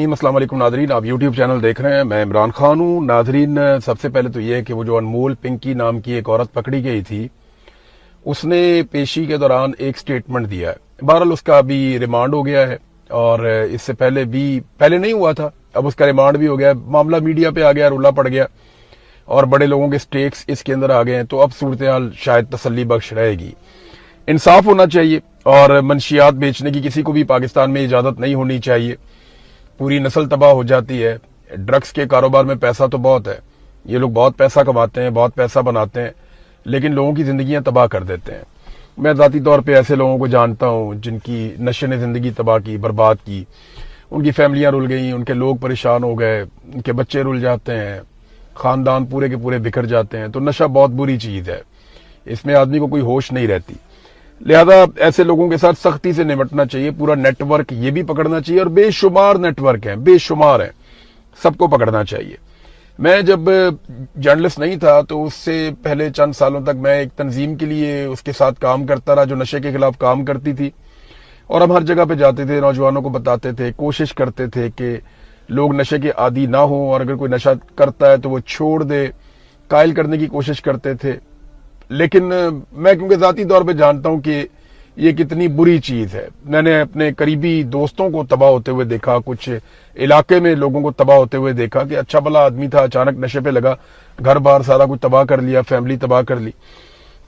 अस्सलाम वालेकुम नाजरीन, आप यूट्यूब चैनल देख रहे हैं। मैं इमरान खान हूँ। नाजरीन, सबसे पहले तो ये है कि वो जो अनमोल पिंकी नाम की एक औरत पकड़ी गई थी, उसने पेशी के दौरान एक स्टेटमेंट दिया है। बहरहाल उसका अभी रिमांड हो गया है और इससे पहले नहीं हुआ था, अब उसका रिमांड भी हो गया। मामला मीडिया पे आ गया, रुला पड़ गया और बड़े लोगों के स्टेक्स इसके अंदर आ गए हैं। तो अब सूरत हाल शायद तसल्ली बख्श रहेगी। इंसाफ होना चाहिए और मंशियात बेचने की किसी को भी पाकिस्तान में इजाजत नहीं होनी चाहिए। पूरी नस्ल तबाह हो जाती है। ड्रग्स के कारोबार में पैसा तो बहुत है, ये लोग बहुत पैसा कमाते हैं, बहुत पैसा बनाते हैं, लेकिन लोगों की जिंदगियां तबाह कर देते हैं। मैं जाती तौर पे ऐसे लोगों को जानता हूं जिनकी नशे ने जिंदगी तबाह की, बर्बाद की। उनकी फैमिलियां रुल गई, उनके लोग परेशान हो गए, उनके बच्चे रुल जाते हैं, खानदान पूरे के पूरे बिखर जाते हैं। तो नशा बहुत बुरी चीज है, इसमें आदमी को कोई होश नहीं रहती। लिहाजा ऐसे लोगों के साथ सख्ती से निपटना चाहिए। पूरा नेटवर्क ये भी पकड़ना चाहिए और बेशुमार नेटवर्क हैं, बेशुमार हैं, सबको पकड़ना चाहिए। मैं जब जर्नलिस्ट नहीं था तो उससे पहले चंद सालों तक मैं एक तंजीम के लिए उसके साथ काम करता रहा जो नशे के खिलाफ काम करती थी, और हम हर जगह पे जाते थे, नौजवानों को बताते थे, कोशिश करते थे कि लोग नशे के आदी ना हो और अगर कोई नशा करता है तो वो छोड़ दे, कायल करने की कोशिश करते थे। लेकिन मैं क्योंकि जाती तौर पे जानता हूं कि ये कितनी बुरी चीज है। मैंने अपने करीबी दोस्तों को तबाह होते हुए देखा, कुछ इलाके में लोगों को तबाह होते हुए देखा कि अच्छा भला आदमी था, अचानक नशे पे लगा, घर बार सारा कुछ तबाह कर लिया, फैमिली तबाह कर ली।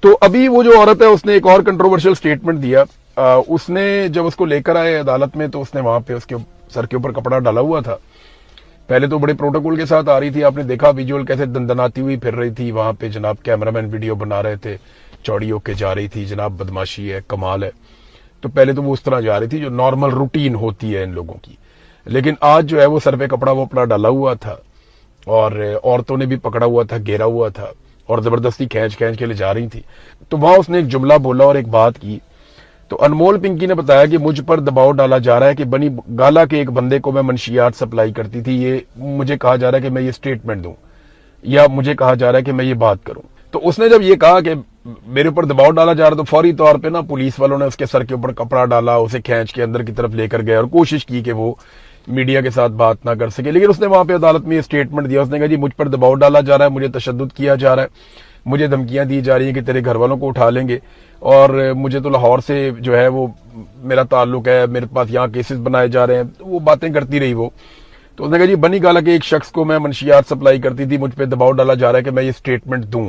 तो अभी वो जो औरत है उसने एक और कंट्रोवर्शियल स्टेटमेंट दिया। उसने जब उसको लेकर आए अदालत में तो उसने वहां पे उसके सर के ऊपर कपड़ा डाला हुआ था। पहले तो बड़े प्रोटोकॉल के साथ आ रही थी, आपने देखा विजुअल कैसे दंदनाती हुई फिर रही थी वहां पे। जनाब कैमरामैन वीडियो बना रहे थे, चौड़ी होके जा रही थी। जनाब बदमाशी है, कमाल है। तो पहले तो वो उस तरह जा रही थी जो नॉर्मल रूटीन होती है इन लोगों की। लेकिन आज जो है वो सर पे कपड़ा वो अपना डाला हुआ था और औरतों ने भी पकड़ा हुआ था, घेरा हुआ था और जबरदस्ती खींच खींच के ले जा रही थी। तो वहां उसने एक जुमला बोला और एक बात की। तो अनमोल पिंकी ने बताया कि मुझ पर दबाव डाला जा रहा है कि बनी गाला के एक बंदे को मैं मंशियात सप्लाई करती थी, ये मुझे कहा जा रहा है कि मैं ये स्टेटमेंट दूं या मुझे कहा जा रहा है कि मैं ये बात करूं। तो उसने जब ये कहा कि मेरे ऊपर दबाव डाला जा रहा तो फौरी तौर पे ना पुलिस वालों ने उसके सर के ऊपर कपड़ा डाला, उसे खींच के अंदर की तरफ लेकर गए और कोशिश की कि वो मीडिया के साथ बात ना कर सके। लेकिन उसने वहां पे अदालत में ये स्टेटमेंट दिया। उसने कहा जी मुझ पर दबाव डाला जा रहा है, मुझे तशद्दुद किया जा रहा है, मुझे धमकियां दी जा रही है कि तेरे घर वालों को उठा लेंगे और मुझे तो लाहौर से जो है वो मेरा ताल्लुक है, मेरे पास यहाँ केसेस बनाए जा रहे हैं। तो वो बातें करती रही वो। तो उसने कहा जी बनी गाला के एक शख्स को मैं मंशियात सप्लाई करती थी, मुझ पर दबाव डाला जा रहा है कि मैं ये स्टेटमेंट दूं।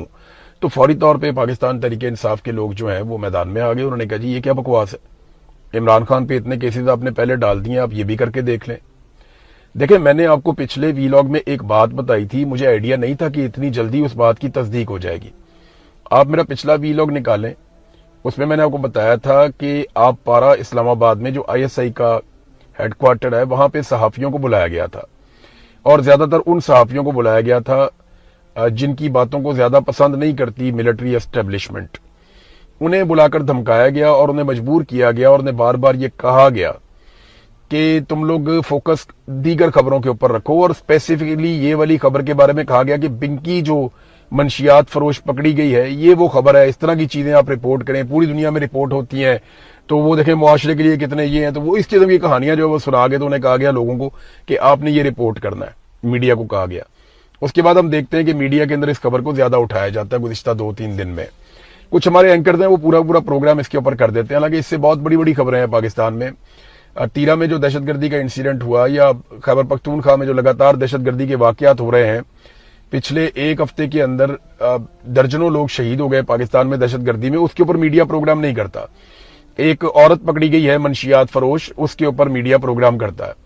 तो फौरी तौर पे पाकिस्तान तहरीक इंसाफ के लोग जो हैं वो मैदान में आ गए। उन्होंने कहा जी ये क्या बकवास है, इमरान खान पे इतने केसेस आपने पहले डाल दिए, आप ये भी करके देख लें। देखें, मैंने आपको पिछले वीलॉग में एक बात बताई थी, मुझे आइडिया नहीं था कि इतनी जल्दी उस बात की तस्दीक हो जाएगी। आप मेरा पिछला वीलॉग निकालें, उसमें मैंने आपको बताया था कि आप पारा इस्लामाबाद में जो ISI का हेडक्वार्टर है वहां पे सहाफियों को बुलाया गया था और ज्यादातर उन सहाफियों को बुलाया गया था जिनकी बातों को ज्यादा पसंद नहीं करती मिलिट्री एस्टेब्लिशमेंट। उन्हें बुलाकर धमकाया गया और उन्हें मजबूर किया गया और उन्हें बार बार ये कहा गया कि तुम लोग फोकस दीगर खबरों के ऊपर रखो। और स्पेसिफिकली ये वाली खबर के बारे में कहा गया कि पिंकी जो मंशियात फरोश पकड़ी गई है ये वो खबर है, इस तरह की चीजें आप रिपोर्ट करें। पूरी दुनिया में रिपोर्ट होती हैं तो वो देखें मुआशरे के लिए कितने ये हैं, तो वो इस किस्म की कहानियां जो है वो सुना गए। तो उन्हें कहा गया लोगों को कि आपने ये रिपोर्ट करना है, मीडिया को कहा गया। उसके बाद हम देखते हैं कि मीडिया के अंदर इस खबर को ज्यादा उठाया जाता है गुज़िश्ता 2-3 दिन में। कुछ हमारे एंकर हैं वो पूरा पूरा प्रोग्राम इसके ऊपर कर देते हैं। हालांकि इससे बहुत बड़ी बड़ी खबरें हैं पाकिस्तान में। तीरा में जो दहशतगर्दी का इंसिडेंट हुआ या खैबर पख्तूनख्वा में जो लगातार दहशतगर्दी के वाकयात हो रहे हैं, पिछले एक हफ्ते के अंदर दर्जनों लोग शहीद हो गए पाकिस्तान में दहशतगर्दी में, उसके ऊपर मीडिया प्रोग्राम नहीं करता। एक औरत पकड़ी गई है मंशियात फरोश, उसके ऊपर मीडिया प्रोग्राम करता है।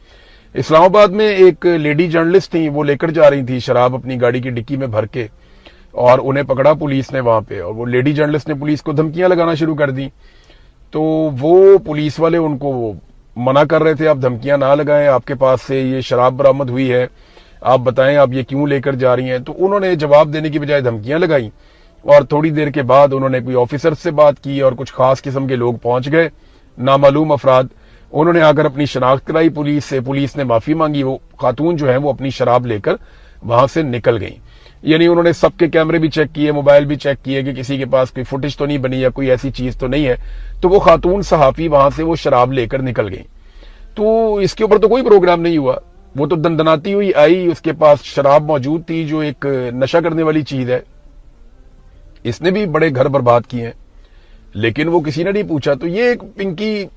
इस्लामाबाद में एक लेडी जर्नलिस्ट थी, वो लेकर जा रही थी शराब अपनी गाड़ी की डिक्की में भर के और उन्हें पकड़ा पुलिस ने वहां पे, और वो लेडी जर्नलिस्ट ने पुलिस को धमकियां लगाना शुरू कर दी। तो वो पुलिस वाले उनको मना कर रहे थे, आप धमकियां ना लगाएं, आपके पास से ये शराब बरामद हुई है, आप बताएं आप ये क्यों लेकर जा रही हैं। तो उन्होंने जवाब देने की बजाय धमकियां लगाई और थोड़ी देर के बाद उन्होंने कोई ऑफिसर से बात की और कुछ खास किस्म के लोग पहुंच गए, नामालूम अफराद। उन्होंने आकर अपनी शनाख्त कराई पुलिस से, पुलिस ने माफी मांगी। वो खातून जो है वो अपनी शराब लेकर वहां से निकल गई। यानी उन्होंने सबके कैमरे भी चेक किए, मोबाइल भी चेक किए कि किसी के पास कोई फुटेज तो नहीं बनी या कोई ऐसी चीज तो नहीं है। तो वो खातून सहाफी वहां से वो शराब लेकर निकल गई। तो इसके ऊपर तो कोई प्रोग्राम नहीं हुआ। वो तो दंदनाती हुई आई, उसके पास शराब मौजूद थी जो एक नशा करने वाली चीज है, इसने भी बड़े घर बर्बाद किए हैं, लेकिन वो किसी ने नहीं पूछा। तो ये एक पिंकी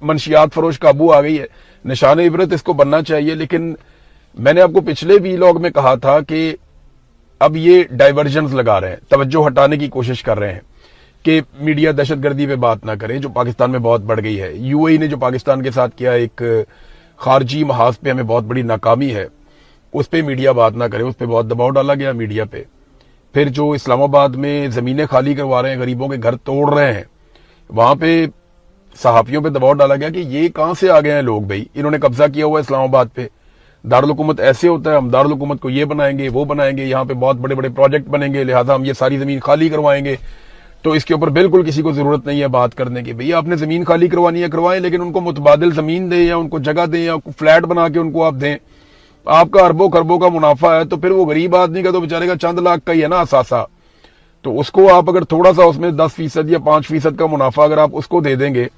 मंशियात फरोश काबू आ गई है, निशान इबरत इसको बनना चाहिए। लेकिन मैंने आपको पिछले वीलॉग में कहा था कि अब ये डाइवर्जन्स लगा रहे हैं, तवज्जो हटाने की कोशिश कर रहे हैं कि मीडिया दहशतगर्दी पे बात ना करें, जो पाकिस्तान में बहुत बढ़ गई है। यूएई ने जो पाकिस्तान के साथ किया, एक खारजी महाज पे हमें बहुत बड़ी नाकामी है, उस पे मीडिया बात ना करे, उस पे बहुत दबाव डाला गया मीडिया पे। फिर जो इस्लामाबाद में जमीनें खाली करवा रहे हैं, गरीबों के घर तोड़ रहे हैं, वहां पे सहाफियों पे दबाव डाला गया कि ये कहां से आ गए हैं लोग भाई, इन्होंने कब्जा किया हुआ है इस्लामाबाद पे, दारुल हुकूमत ऐसे होता है, हम दारुल हुकूमत को ये बनाएंगे वो बनाएंगे, यहाँ पे बहुत बड़े बड़े प्रोजेक्ट बनेंगे, लिहाजा हम ये सारी जमीन खाली करवाएंगे। तो इसके ऊपर बिल्कुल किसी को जरूरत नहीं है बात करने की। भैया आपने जमीन खाली करवानी है करवाएं, लेकिन उनको मुतबादिल जमीन दें या उनको जगह दें या फ्लैट बना के उनको आप दें। आपका अरबों खरबों का मुनाफा है, तो फिर वो गरीब आदमी का तो बेचारे का चंद लाख का ही है ना असासा, तो उसको आप अगर थोड़ा सा उसमें 10% या 5% का मुनाफा अगर आप उसको दे देंगे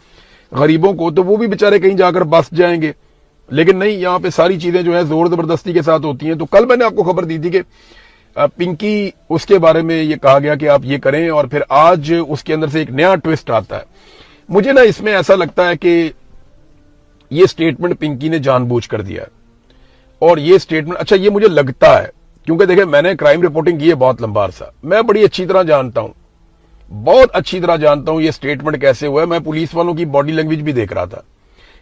गरीबों को, तो वो भी बेचारे कहीं जाकर बस जाएंगे। लेकिन नहीं, यहाँ पे सारी चीजें जो है जोर जबरदस्ती के साथ होती हैं। तो कल मैंने आपको खबर दी थी कि पिंकी, उसके बारे में ये कहा गया कि आप ये करें, और फिर आज उसके अंदर से एक नया ट्विस्ट आता है। मुझे ना इसमें ऐसा लगता है कि ये स्टेटमेंट पिंकी ने जानबूझ कर दिया है, और ये स्टेटमेंट, अच्छा ये मुझे लगता है, क्योंकि देखिए मैंने क्राइम रिपोर्टिंग की है बहुत लंबा अरसा, मैं बड़ी अच्छी तरह जानता हूं, बहुत अच्छी तरह जानता हूं ये स्टेटमेंट कैसे हुआ है। मैं पुलिस वालों की बॉडी लैंग्वेज भी देख रहा था,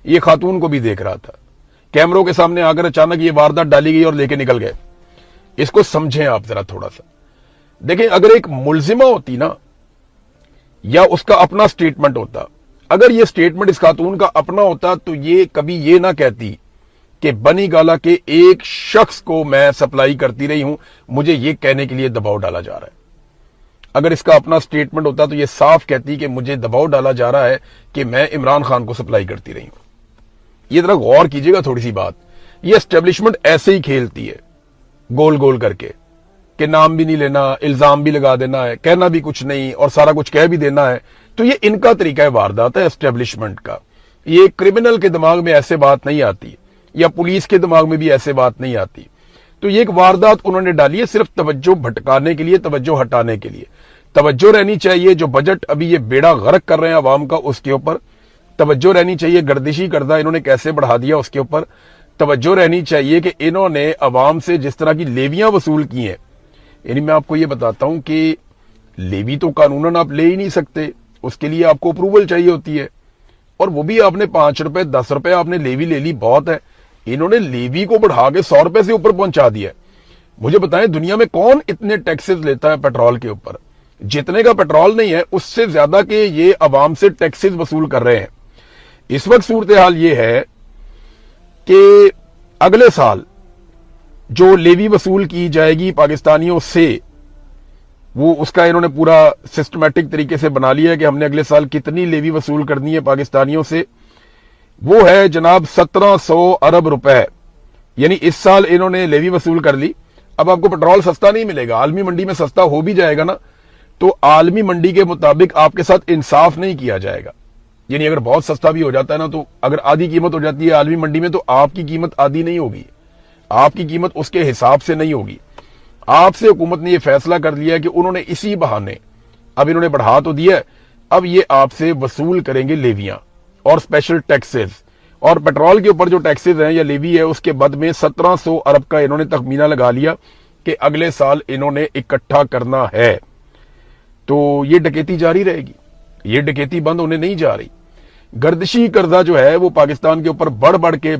ये खातून को भी देख रहा था, कैमरों के सामने आकर अचानक ये वारदात डाली गई और लेके निकल गए। इसको समझें आप जरा थोड़ा सा। देखें, अगर एक मुलजिमा होती ना, या उसका अपना स्टेटमेंट होता, अगर ये स्टेटमेंट इस खातून का अपना होता, तो ये कभी ये ना कहती कि बनी गाला के एक शख्स को मैं सप्लाई करती रही हूं, मुझे ये कहने के लिए दबाव डाला जा रहा है। अगर इसका अपना स्टेटमेंट होता तो ये साफ कहती कि मुझे दबाव डाला जा रहा है कि मैं इमरान खान को सप्लाई करती रही हूं। ये जरा गौर कीजिएगा थोड़ी सी बात। ये एस्टेब्लिशमेंट ऐसे ही खेलती है, गोल गोल करके, कि नाम भी नहीं लेना, इल्जाम भी लगा देना है, कहना भी कुछ नहीं और सारा कुछ कह भी देना है। तो ये इनका तरीका है वारदात है एस्टेब्लिशमेंट का। ये क्रिमिनल के दिमाग में ऐसे बात नहीं आती, या पुलिस के दिमाग में भी ऐसे बात नहीं आती। तो ये एक वारदात उन्होंने डाली है सिर्फ तवज्जो भटकाने के लिए, तवज्जो हटाने के लिए। तवज्जो रहनी चाहिए जो बजट अभी ये बेड़ा गर्क कर रहे हैं अवाम का, उसके ऊपर तवज्जो रहनी चाहिए। गर्दिशी कर्जा इन्होंने कैसे बढ़ा दिया उसके ऊपर तवज्जो रहनी चाहिए कि इन्होंने अवाम से जिस तरह की लेवियां वसूल की हैं। यानी मैं आपको ये बताता हूं कि लेवी तो कानूनन आप ले ही नहीं सकते, उसके लिए आपको अप्रूवल चाहिए होती है, और वो भी आपने 5 रुपए 10 रुपए आपने लेवी ले ली, बहुत है। इन्होंने लेवी को बढ़ा के 100 रुपए से ऊपर पहुंचा दिया। मुझे बताएं दुनिया में कौन इतने टैक्सेस लेता है पेट्रोल के ऊपर? जितने का पेट्रोल नहीं है उससे ज्यादा के ये अवाम से टैक्सेस वसूल कर रहे हैं। इस वक्त सूरत हाल ये है कि अगले साल जो लेवी वसूल की जाएगी पाकिस्तानियों से, वो उसका इन्होंने पूरा सिस्टमैटिक तरीके से बना लिया है कि हमने अगले साल कितनी लेवी वसूल करनी है पाकिस्तानियों से। वो है जनाब 1700 अरब रुपए। यानी इस साल इन्होंने लेवी वसूल कर ली। अब आपको पेट्रोल सस्ता नहीं मिलेगा, आलमी मंडी में सस्ता हो भी जाएगा ना, तो आलमी मंडी के मुताबिक आपके साथ इंसाफ नहीं किया जाएगा। यानी अगर बहुत सस्ता भी हो जाता है ना, तो अगर आधी कीमत हो जाती है आलमी मंडी में, तो आपकी कीमत आधी नहीं होगी, आपकी कीमत उसके हिसाब से नहीं होगी। आपसे हुकूमत ने यह फैसला कर लिया कि उन्होंने इसी बहाने, अब इन्होंने बढ़ा तो दिया, अब ये आपसे वसूल करेंगे लेवियां और स्पेशल टैक्सेस। और पेट्रोल के ऊपर जो टैक्सेस हैं या लेवी है उसके बद में 1700 अरब का इन्होंने तखमीना लगा लिया कि अगले साल इन्होंने इकट्ठा करना है। तो ये डकैती जारी रहेगी, ये डकैती बंद होने नहीं जा रही। गर्दिशी कर्जा जो है वो पाकिस्तान के ऊपर बढ़ बढ़ के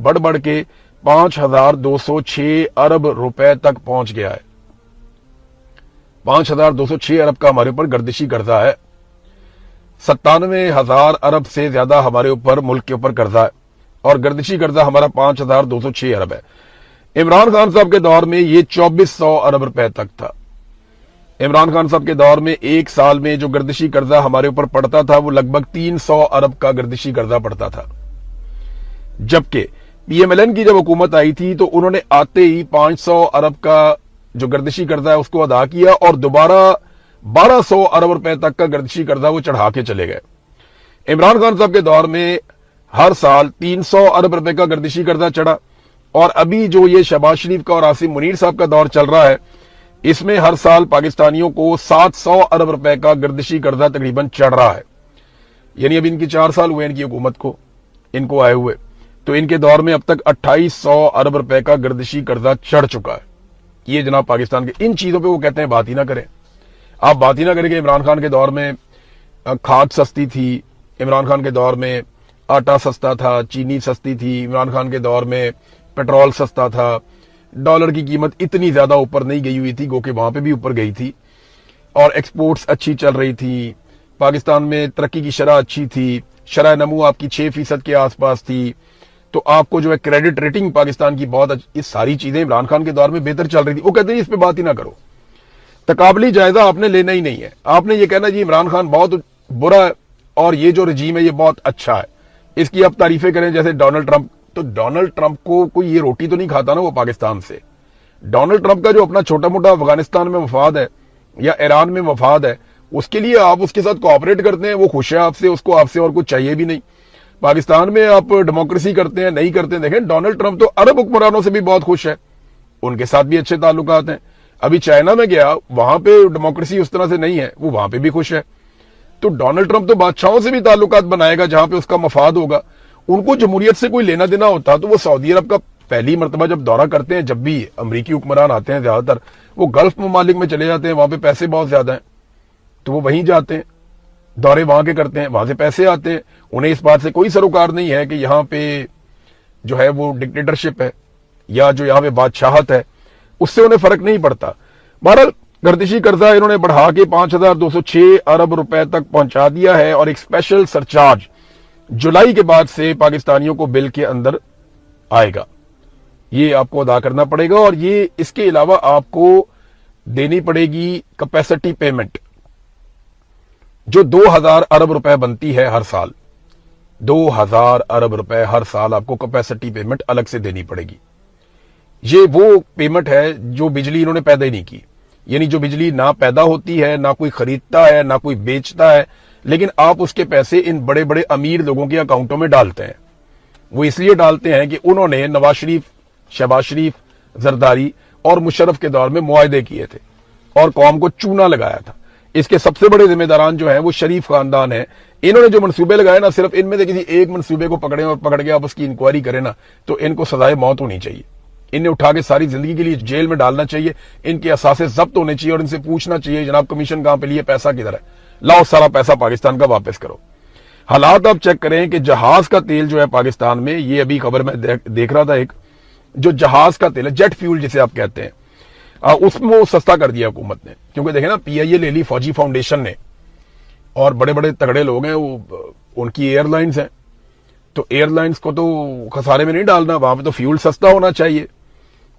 5206 अरब रुपए तक पहुंच गया है। 5206 अरब का हमारे ऊपर गर्दिशी कर्जा है। 97,000 अरब से ज्यादा हमारे ऊपर मुल्क के ऊपर कर्जा है, और गर्दिशी कर्जा हमारा 5206 अरब है। इमरान खान साहब के दौर में ये 2400 अरब रुपए तक था। इमरान खान साहब के दौर में एक साल में जो गर्दिशी कर्जा हमारे ऊपर पड़ता था वो लगभग 300 अरब का गर्दिशी कर्जा पड़ता था। जबकि पीएमएलएन की जब हुकूमत आई थी तो उन्होंने आते ही 500 अरब का जो गर्दिशी कर्जा है उसको अदा किया, और दोबारा 1200 अरब रुपए तक का गर्दिशी कर्जा वो चढ़ा के चले गए। इमरान खान साहब के दौर में हर साल 300 अरब रुपए का गर्दिशी कर्जा चढ़ा, اور ابھی جو یہ شہباز شریف کا اور عاصم منیر صاحب کا دور چل رہا ہے، اس میں ہر سال پاکستانیوں کو 700 ارب روپے کا گردشی قرضہ تقریباً چڑھ رہا ہے. یعنی اب ان کی 4 سال ہوئے ان کی حکومت کو، ان کو آئے ہوئے، تو ان کے دور میں اب تک 2800 ارب روپے کا گردشی قرضہ چڑھ چکا ہے. یہ جناب پاکستان کے ان چیزوں پہ وہ کہتے ہیں بات ہی نہ کریں. آپ بات ہی نہ کریں کہ عمران خان کے دور میں کھاد سستی تھی، عمران خان کے دور میں آٹا سستا تھا، چینی سستی تھی، عمران خان کے دور میں پیٹرول سستا تھا، ڈالر کی قیمت اتنی زیادہ اوپر نہیں گئی ہوئی تھی، گو کہ وہاں پہ بھی اوپر گئی تھی، اور ایکسپورٹس اچھی چل رہی تھی، پاکستان میں ترقی کی شرح اچھی تھی، شرح نمو آپ کی 6% کے آس پاس تھی، تو آپ کو جو ہے کریڈٹ ریٹنگ پاکستان کی بہت یہ ساری چیزیں عمران خان کے دور میں بہتر چل رہی تھی. وہ کہتے ہیں اس پہ بات ہی نہ کرو، تقابلی جائزہ آپ نے لینا ہی نہیں ہے. آپ نے یہ کہنا جی عمران خان بہت برا ہے اور یہ جو رجیم ہے یہ بہت اچھا ہے، اس کی آپ تعریفیں کریں جیسے ڈونلڈ ٹرمپ. تو ڈونلڈ ٹرمپ کو کوئی یہ روٹی تو نہیں کھاتا نا وہ پاکستان سے. ڈونلڈ ٹرمپ کا جو اپنا چھوٹا موٹا افغانستان میں مفاد ہے یا ایران میں مفاد ہے، اس کے لیے آپ اس کے ساتھ کوآپریٹ کرتے ہیں، وہ خوش ہے آپ سے، اس کو آپ سے اور کچھ چاہیے بھی نہیں. پاکستان میں آپ ڈیموکریسی کرتے ہیں نہیں کرتے ہیں. دیکھیں ڈونلڈ ٹرمپ تو عرب حکمرانوں سے بھی بہت خوش ہے، ان کے ساتھ بھی اچھے تعلقات ہیں. ابھی چائنا میں گیا، وہاں پہ ڈیموکریسی اس طرح سے نہیں ہے، وہ وہاں پہ بھی خوش ہے. تو ڈونلڈ ٹرمپ تو بادشاہوں سے بھی تعلقات بنائے گا جہاں پہ اس کا مفاد ہوگا. ان کو جمہوریت سے کوئی لینا دینا ہوتا تو وہ سعودی عرب کا پہلی مرتبہ جب دورہ کرتے ہیں، جب بھی امریکی حکمران آتے ہیں زیادہ تر وہ گلف ممالک میں چلے جاتے ہیں، وہاں پہ پیسے بہت زیادہ ہیں تو وہ وہیں جاتے ہیں، دورے وہاں کے کرتے ہیں، وہاں سے پیسے آتے ہیں. انہیں اس بات سے کوئی سروکار نہیں ہے کہ یہاں پہ جو ہے وہ ڈکٹیٹرشپ ہے یا جو یہاں پہ بادشاہت ہے، اس سے انہیں فرق نہیں پڑتا. بہرحال گردشی قرضہ انہوں نے بڑھا کے 5206 ارب روپے تک پہنچا دیا ہے، اور ایک اسپیشل سرچارج جولائی کے بعد سے پاکستانیوں کو بل کے اندر آئے گا. یہ آپ کو ادا کرنا پڑے گا، اور یہ اس کے علاوہ آپ کو دینی پڑے گی کیپیسٹی پیمنٹ جو 2000 ارب روپے بنتی ہے ہر سال. 2000 ارب روپے ہر سال آپ کو کیپیسٹی پیمنٹ الگ سے دینی پڑے گی. یہ وہ پیمنٹ ہے جو بجلی انہوں نے پیدا ہی نہیں کی. یعنی جو بجلی نہ پیدا ہوتی ہے، نہ کوئی خریدتا ہے، نہ کوئی بیچتا ہے، لیکن آپ اس کے پیسے ان بڑے بڑے امیر لوگوں کے اکاؤنٹوں میں ڈالتے ہیں. وہ اس لیے ڈالتے ہیں کہ انہوں نے نواز شریف، شہباز شریف، زرداری اور مشرف کے دور میں معاہدے کیے تھے اور قوم کو چونا لگایا تھا. اس کے سب سے بڑے ذمہ داران جو ہیں وہ شریف خاندان ہیں. انہوں نے جو منصوبے لگائے نا، صرف ان میں سے کسی ایک منصوبے کو پکڑیں اور پکڑ کے آپ اس کی انکوائری کریں نا، تو ان کو سزائے موت ہونی چاہیے. انہیں اٹھا کے ساری زندگی کے لیے جیل میں ڈالنا چاہیے. ان کے اثاثے ضبط ہونے چاہیے اور ان سے پوچھنا چاہیے جناب کمیشن کہاں پہ لیے، پیسہ کدھر ہے، لاؤ سارا پیسہ پاکستان کا واپس کرو. حالات آپ چیک کریں کہ جہاز کا تیل جو ہے پاکستان میں، یہ ابھی خبر میں دیکھ رہا تھا، ایک جو جہاز کا تیل ہے، جیٹ فیول جسے آپ کہتے ہیں، اس میں وہ سستا کر دیا حکومت نے. کیونکہ دیکھیں نا، پی آئی اے لے لی فوجی فاؤنڈیشن نے، اور بڑے بڑے تگڑے لوگ ہیں وہ، ان کی ایئر لائنز ہیں، تو ایئر لائنز کو تو خسارے میں نہیں ڈالنا، وہاں پہ تو فیول سستا ہونا چاہیے.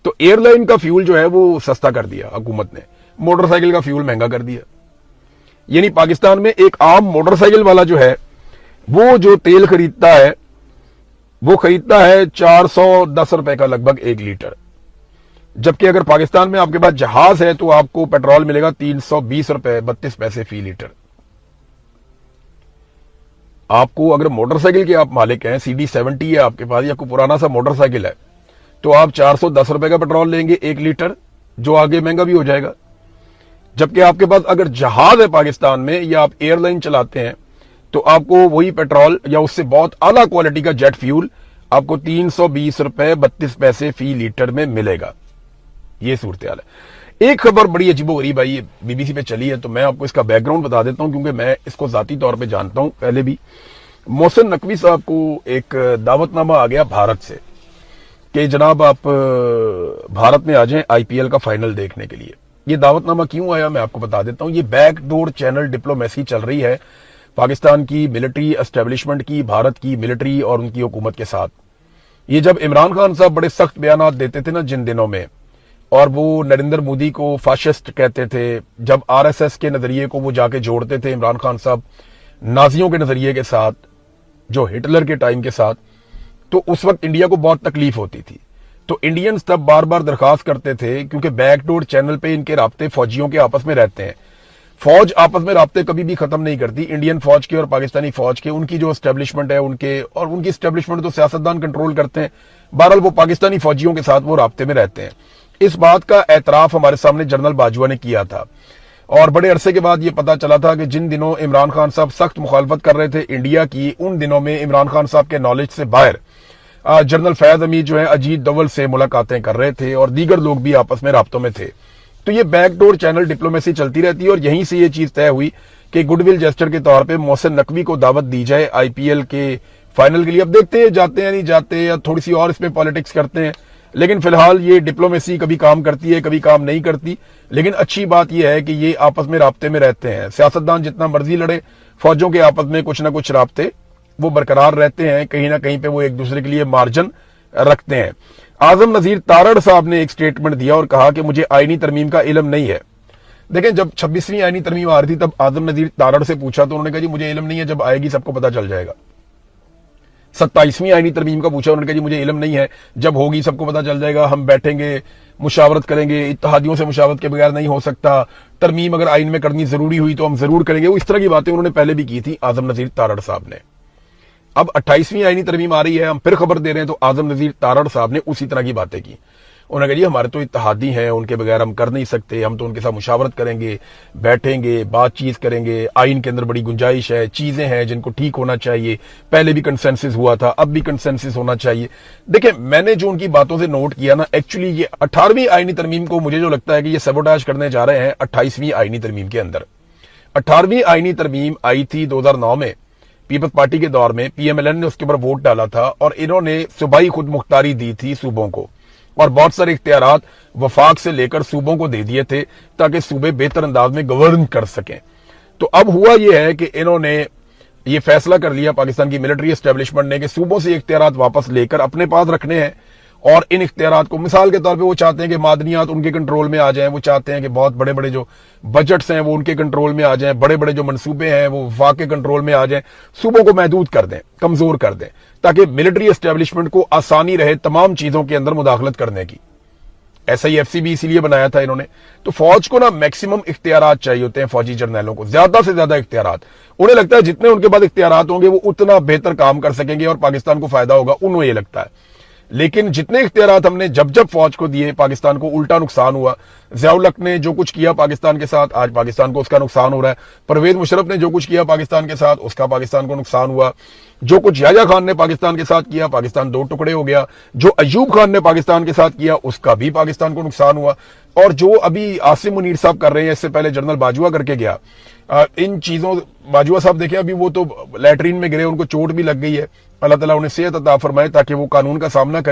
تو ایئر لائن کا فیول جو ہے وہ سستا کر دیا حکومت نے، موٹر سائیکل کا فیول مہنگا کر دیا. یعنی پاکستان میں ایک عام موٹر سائیکل والا جو ہے وہ جو تیل خریدتا ہے وہ خریدتا ہے 410 روپے کا لگ بھگ 1 لیٹر. جبکہ اگر پاکستان میں آپ کے پاس جہاز ہے تو آپ کو پیٹرول ملے گا 320 روپے 32 پیسے فی لیٹر. آپ کو اگر موٹر سائیکل کے آپ مالک ہیں، CD70 ہے آپ کے پاس یا کوئی پرانا سا موٹر سائیکل ہے، تو آپ 410 روپے کا پیٹرول لیں گے 1 لیٹر، جو آگے مہنگا بھی ہو جائے گا. جبکہ آپ کے پاس اگر جہاز ہے پاکستان میں یا آپ ایئر لائن چلاتے ہیں تو آپ کو وہی پیٹرول یا اس سے بہت اعلیٰ کوالٹی کا جیٹ فیول آپ کو 320 روپے 32 پیسے فی لیٹر میں ملے گا. یہ صورتحال ہے. ایک خبر بڑی عجیب و غریب آئی، BBC پہ چلی ہے، تو میں آپ کو اس کا بیک گراؤنڈ بتا دیتا ہوں کیونکہ میں اس کو ذاتی طور پہ جانتا ہوں پہلے بھی. محسن نقوی صاحب کو ایک دعوت نامہ آ گیا بھارت سے کہ جناب آپ بھارت میں آ جائیں IPL کا فائنل دیکھنے کے لیے. یہ دعوت نامہ کیوں آیا میں آپ کو بتا دیتا ہوں. یہ بیک ڈور چینل ڈپلومیسی چل رہی ہے پاکستان کی ملٹری اسٹیبلشمنٹ کی، بھارت کی ملٹری اور ان کی حکومت کے ساتھ. یہ جب عمران خان صاحب بڑے سخت بیانات دیتے تھے نا جن دنوں میں، اور وہ نریندر مودی کو فاشسٹ کہتے تھے، جب RSS کے نظریے کو وہ جا کے جوڑتے تھے عمران خان صاحب نازیوں کے نظریے کے ساتھ، جو ہٹلر کے ٹائم کے ساتھ، تو اس وقت انڈیا کو بہت تکلیف ہوتی تھی. تو انڈینز تب بار بار درخواست کرتے تھے، کیونکہ بیک ڈور چینل پہ ان کے رابطے فوجیوں کے آپس میں رہتے ہیں، फौज आपस में राब्ते कभी भी खत्म नहीं करती, इंडियन फौज के और पाकिस्तानी फौज के, उनकी जो एस्टेब्लिशमेंट है उनकी एस्टेब्लिशमेंट तो सियासतदान कंट्रोल करते हैं, बहरहाल वो पाकिस्तानी फौजियों के साथ वो राब्ते में रहते हैं। इस बात का एतराफ हमारे सामने जनरल बाजवा ने किया था, और बड़े अरसे के बाद ये पता चला था कि जिन दिनों इमरान खान साहब सख्त मुखालफत कर रहे थे इंडिया की, उन दिनों में इमरान खान साहब के नॉलेज से बाहर जनरल फैज हमीद जो है अजीत डोवल से मुलाकातें कर रहे थे, और दीगर लोग भी आपस में राब्तों में थे। तो ये बैकडोर चैनल डिप्लोमेसी चलती रहती है, और यहीं से ये चीज तय हुई कि गुडविल जेस्चर के तौर पे मोहसिन नकवी को दावत दी जाए आईपीएल के फाइनल के लिए। अब देखते हैं जाते हैं नहीं जाते, या थोड़ी सी और इसमें पॉलिटिक्स करते हैं, लेकिन फिलहाल ये डिप्लोमेसी कभी काम करती है कभी काम नहीं करती। लेकिन अच्छी बात यह है कि ये आपस में राब्ते में रहते हैं। सियासतदान जितना मर्जी लड़े, फौजों के आपस में कुछ ना कुछ राब्ते वो बरकरार रहते हैं, कहीं ना कहीं पे वो एक दूसरे के लिए मार्जिन रखते हैं। आजम नजीर तारड़ साहब ने एक स्टेटमेंट दिया और कहा कि मुझे आईनी तरमीम का इल्म नहीं है। देखें, जब 26वीं आईनी तरमीम आ रही थी तब आजम नजीर तारड़ से पूछा तो उन्होंने कहा जी मुझे इल्म नहीं है, जब आएगी सबको पता चल जाएगा। 27वीं आईनी तरमीम का पूछा, उन्होंने कहा जी मुझे इल्म नहीं है, जब होगी सबको पता चल जाएगा, हम बैठेंगे मुशावरत करेंगे, इत्तेहादियों से मुशावरत के बगैर नहीं हो सकता, तरमीम अगर आइन में करनी जरूरी हुई तो हम जरूर करेंगे। वो इस तरह की बातें उन्होंने पहले भी की थी आजम नजीर तारड़ साहब ने। अब 28वीं आईनी तरमीम आ रही है, हम फिर खबर दे रहे हैं, तो आजम नजीर तारड़ साहब ने उसी तरह की बातें की। उन्होंने कहा जी हमारे तो इत्तेहादी हैं, उनके बगैर हम कर नहीं सकते, हम तो उनके साथ मुशावरत करेंगे, बैठेंगे, बातचीत करेंगे, आइन के अंदर बड़ी गुंजाइश है, चीजें हैं जिनको ठीक होना चाहिए, पहले भी कंसेंसस हुआ था, अब भी कंसेंसस होना चाहिए। देखिए, मैंने जो उनकी बातों से नोट किया ना, एक्चुअली ये 18वीं आईनी तरमीम को मुझे जो लगता है कि ये सबोटाज करने जा रहे हैं 28वीं आईनी तरमीम के अंदर। 18वीं आईनी तरमीम आई थी 2009 में पीपल्स पार्टी के दौर में, पीएमएलएन ने उसके ऊपर वोट डाला था, और इन्होंने सूबाई खुद मुख्तारी दी थी सूबों को, और बहुत सारे इख्तियारात वफाक से लेकर सूबों को दे दिए थे ताकि सूबे बेहतर अंदाज में गवर्न कर सकें। तो अब हुआ यह है कि इन्होंने ये फैसला कर लिया पाकिस्तान की मिलिट्री एस्टेब्लिशमेंट ने कि सूबों से इख्तियारात वापस लेकर अपने पास रखने हैं, और इन इख्तियारात को मिसाल के तौर पे वो चाहते हैं कि मादनियात उनके कंट्रोल में आ जाएं, वो चाहते हैं कि बहुत बड़े बड़े जो बजट्स हैं वो उनके कंट्रोल में आ जाएं, बड़े बड़े जो मंसूबे हैं वो वफाक के कंट्रोल में आ जाएं, सूबों को महदूद कर दें, कमजोर कर दें, ताकि मिलिट्री एस्टेब्लिशमेंट को आसानी रहे तमाम चीजों के अंदर मुदाखलत करने की। ऐसा ही एफसीबी इसीलिए बनाया था इन्होंने। तो फौज को ना मैक्सिमम इख्तियारात चाहिए होते हैं, फौजी जर्नैलों को ज्यादा से ज्यादा इख्तियारात। उन्हें लगता है जितने उनके पास इख्तियारात होंगे वो उतना बेहतर काम कर सकेंगे और पाकिस्तान को फायदा होगा, उन्हें ये लगता है। लेकिन जितने इख्तियारात हमने जब जब फौज को दिए, पाकिस्तान को उल्टा नुकसान हुआ। ज़ियाउल हक ने जो कुछ किया पाकिस्तान के साथ, आज पाकिस्तान को उसका नुकसान हो रहा है। परवेज मुशर्रफ ने जो कुछ किया पाकिस्तान के साथ, उसका पाकिस्तान को नुकसान हुआ। जो कुछ याह्या खान ने पाकिस्तान के साथ किया, पाकिस्तान दो टुकड़े हो गया। जो अयूब खान ने पाकिस्तान के साथ किया, उसका भी पाकिस्तान को नुकसान हुआ। और जो अभी आसिम मुनीर साहब कर रहे हैं, इससे पहले जनरल बाजवा करके गया, इन चीजों, बाजवा साहब देखें अभी वो तो लैट्रीन में गिरे, उनको चोट भी लग गई है। अल्लाह ताला उन्हें सेहत अता फरमाए ताकि वो कानून का सामना करें।